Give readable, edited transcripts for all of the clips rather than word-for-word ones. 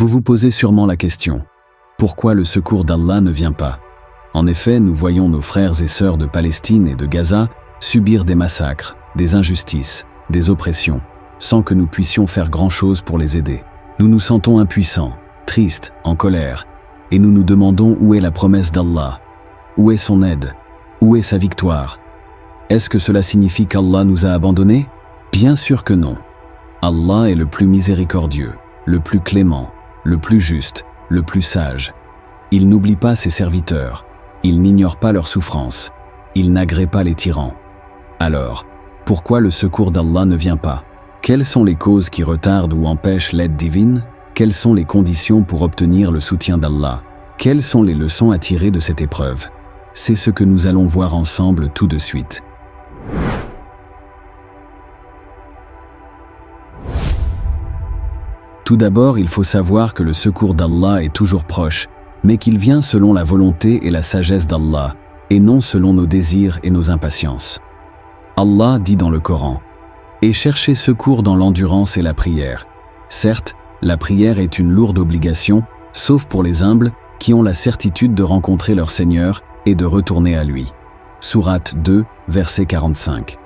Vous vous posez sûrement la question, pourquoi le secours d'Allah ne vient pas? En effet, nous voyons nos frères et sœurs de Palestine et de Gaza subir des massacres, des injustices, des oppressions, sans que nous puissions faire grand-chose pour les aider. Nous nous sentons impuissants, tristes, en colère, et nous nous demandons où est la promesse d'Allah, où est son aide, où est sa victoire. Est-ce que cela signifie qu'Allah nous a abandonnés? Bien sûr que non. Allah est le plus miséricordieux, le plus clément, le plus juste, le plus sage. Il n'oublie pas ses serviteurs, il n'ignore pas leurs souffrances, il n'agrée pas les tyrans. Alors, pourquoi le secours d'Allah ne vient pas? Quelles sont les causes qui retardent ou empêchent l'aide divine? Quelles sont les conditions pour obtenir le soutien d'Allah? Quelles sont les leçons à tirer de cette épreuve? C'est ce que nous allons voir ensemble tout de suite. Tout d'abord, il faut savoir que le secours d'Allah est toujours proche, mais qu'il vient selon la volonté et la sagesse d'Allah, et non selon nos désirs et nos impatiences. Allah dit dans le Coran, « Et cherchez secours dans l'endurance et la prière. » Certes, la prière est une lourde obligation, sauf pour les humbles qui ont la certitude de rencontrer leur Seigneur et de retourner à lui. Sourate 2, verset 45.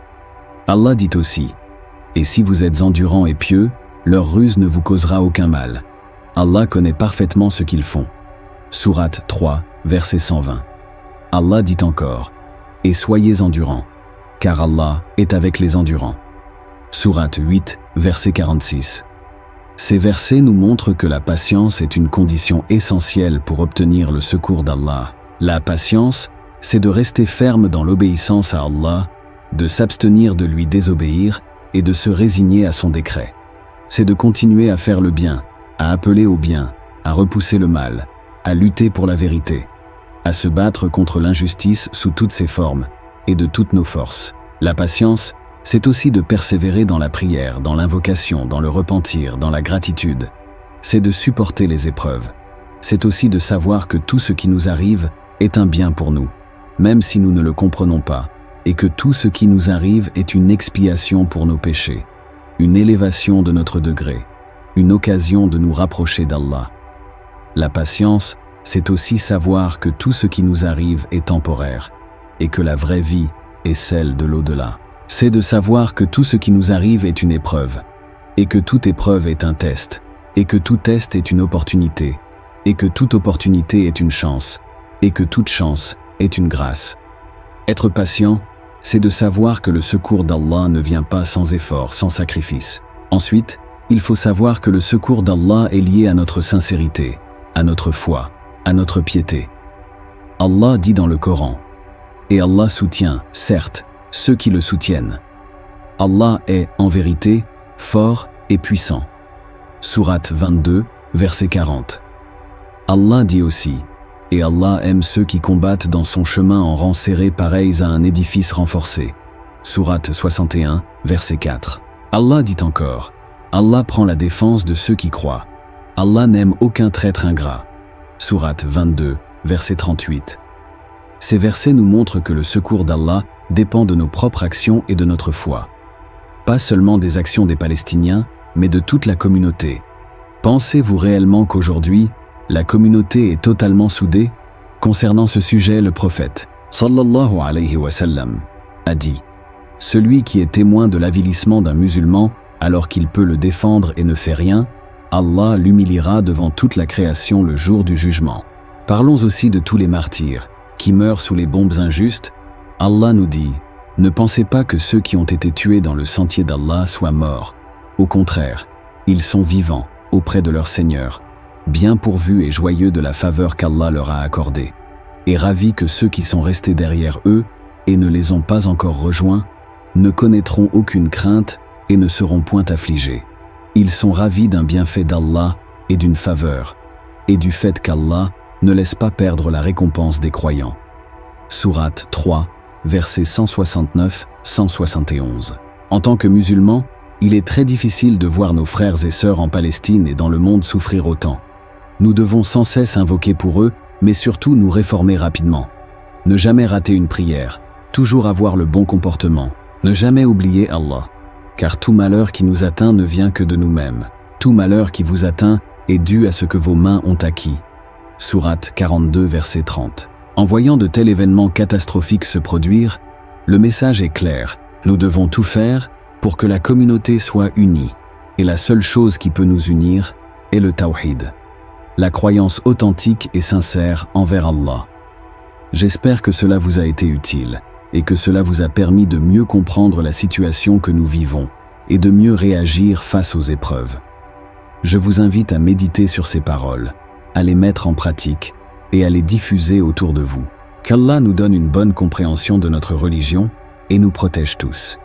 Allah dit aussi, « Et si vous êtes endurants et pieux, leur ruse ne vous causera aucun mal. Allah connaît parfaitement ce qu'ils font. » Sourate 3, verset 120. Allah dit encore, « Et soyez endurants, car Allah est avec les endurants. » Sourate 8, verset 46. Ces versets nous montrent que la patience est une condition essentielle pour obtenir le secours d'Allah. La patience, c'est de rester ferme dans l'obéissance à Allah, de s'abstenir de lui désobéir et de se résigner à son décret. C'est de continuer à faire le bien, à appeler au bien, à repousser le mal, à lutter pour la vérité, à se battre contre l'injustice sous toutes ses formes et de toutes nos forces. La patience, c'est aussi de persévérer dans la prière, dans l'invocation, dans le repentir, dans la gratitude. C'est de supporter les épreuves. C'est aussi de savoir que tout ce qui nous arrive est un bien pour nous, même si nous ne le comprenons pas, et que tout ce qui nous arrive est une expiation pour nos péchés, une élévation de notre degré, une occasion de nous rapprocher d'Allah. La patience, c'est aussi savoir que tout ce qui nous arrive est temporaire, et que la vraie vie est celle de l'au-delà. C'est de savoir que tout ce qui nous arrive est une épreuve, et que toute épreuve est un test, et que tout test est une opportunité, et que toute opportunité est une chance, et que toute chance est une grâce. Être patient, c'est de savoir que le secours d'Allah ne vient pas sans effort, sans sacrifice. Ensuite, il faut savoir que le secours d'Allah est lié à notre sincérité, à notre foi, à notre piété. Allah dit dans le Coran, « Et Allah soutient, certes, ceux qui le soutiennent. Allah est, en vérité, fort et puissant. » Sourate 22, verset 40. Allah dit aussi, « Et Allah aime ceux qui combattent dans son chemin en rangs serrés pareils à un édifice renforcé. » Sourate 61, verset 4. Allah dit encore, « Allah prend la défense de ceux qui croient. Allah n'aime aucun traître ingrat. » Sourate 22, verset 38. Ces versets nous montrent que le secours d'Allah dépend de nos propres actions et de notre foi. Pas seulement des actions des Palestiniens, mais de toute la communauté. Pensez-vous réellement qu'aujourd'hui, la communauté est totalement soudée? Concernant ce sujet, le prophète, sallallahu alayhi wa sallam, a dit « Celui qui est témoin de l'avilissement d'un musulman, alors qu'il peut le défendre et ne fait rien, Allah l'humiliera devant toute la création le jour du jugement. » Parlons aussi de tous les martyrs, qui meurent sous les bombes injustes. Allah nous dit « Ne pensez pas que ceux qui ont été tués dans le sentier d'Allah soient morts. Au contraire, ils sont vivants auprès de leur Seigneur, bien pourvus et joyeux de la faveur qu'Allah leur a accordée, et ravis que ceux qui sont restés derrière eux et ne les ont pas encore rejoints ne connaîtront aucune crainte et ne seront point affligés. Ils sont ravis d'un bienfait d'Allah et d'une faveur, et du fait qu'Allah ne laisse pas perdre la récompense des croyants. » Sourate 3, versets 169-171. En tant que musulmans, il est très difficile de voir nos frères et sœurs en Palestine et dans le monde souffrir autant. Nous devons sans cesse invoquer pour eux, mais surtout nous réformer rapidement. Ne jamais rater une prière, toujours avoir le bon comportement, ne jamais oublier Allah. Car tout malheur qui nous atteint ne vient que de nous-mêmes. Tout malheur qui vous atteint est due à ce que vos mains ont acquis. Sourate 42, verset 30. En voyant de tels événements catastrophiques se produire, le message est clair. Nous devons tout faire pour que la communauté soit unie. Et la seule chose qui peut nous unir est le tawhid, la croyance authentique et sincère envers Allah. J'espère que cela vous a été utile et que cela vous a permis de mieux comprendre la situation que nous vivons et de mieux réagir face aux épreuves. Je vous invite à méditer sur ces paroles, à les mettre en pratique et à les diffuser autour de vous. Qu'Allah nous donne une bonne compréhension de notre religion et nous protège tous.